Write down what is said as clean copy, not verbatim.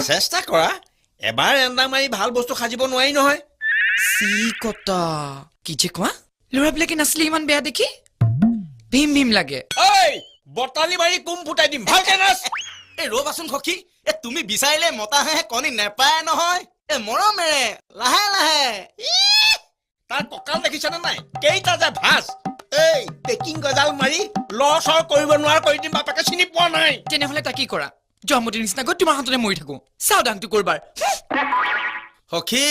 চেষ্টা কৰা এবাৰ এন্দা মাৰি ভাল বস্তু সাজিব নোৱাৰি নহয় সি কটা কি যে কোৱা ল'ৰাবিলাকে নাচলে ইমান বেয়া দেখি ভীম ভীম লাগে ঐ বটালি মাৰি কুম ফুটাই দিম ভালকে নাচ এই ৰবাচোন সখী তুমি বিচাৰিলে মতাহে কণী নেপায় নহয় মৰমেৰে লাহে লাহে তাৰ কঁকাল দেখিছানে নাই কেইটা যে ভাজ এই পেকিং গজাল মাৰি লচৰ কৰিব নোৱাৰা কৰি দিম বাপেকে চিনি পোৱা নাই তেনেহ'লে তাক কি কৰা জমুটিৰ নিচিনা গৈ তোমাৰ হাততে মৰি থাকো চাও ডাংটো কৰবাৰ সখী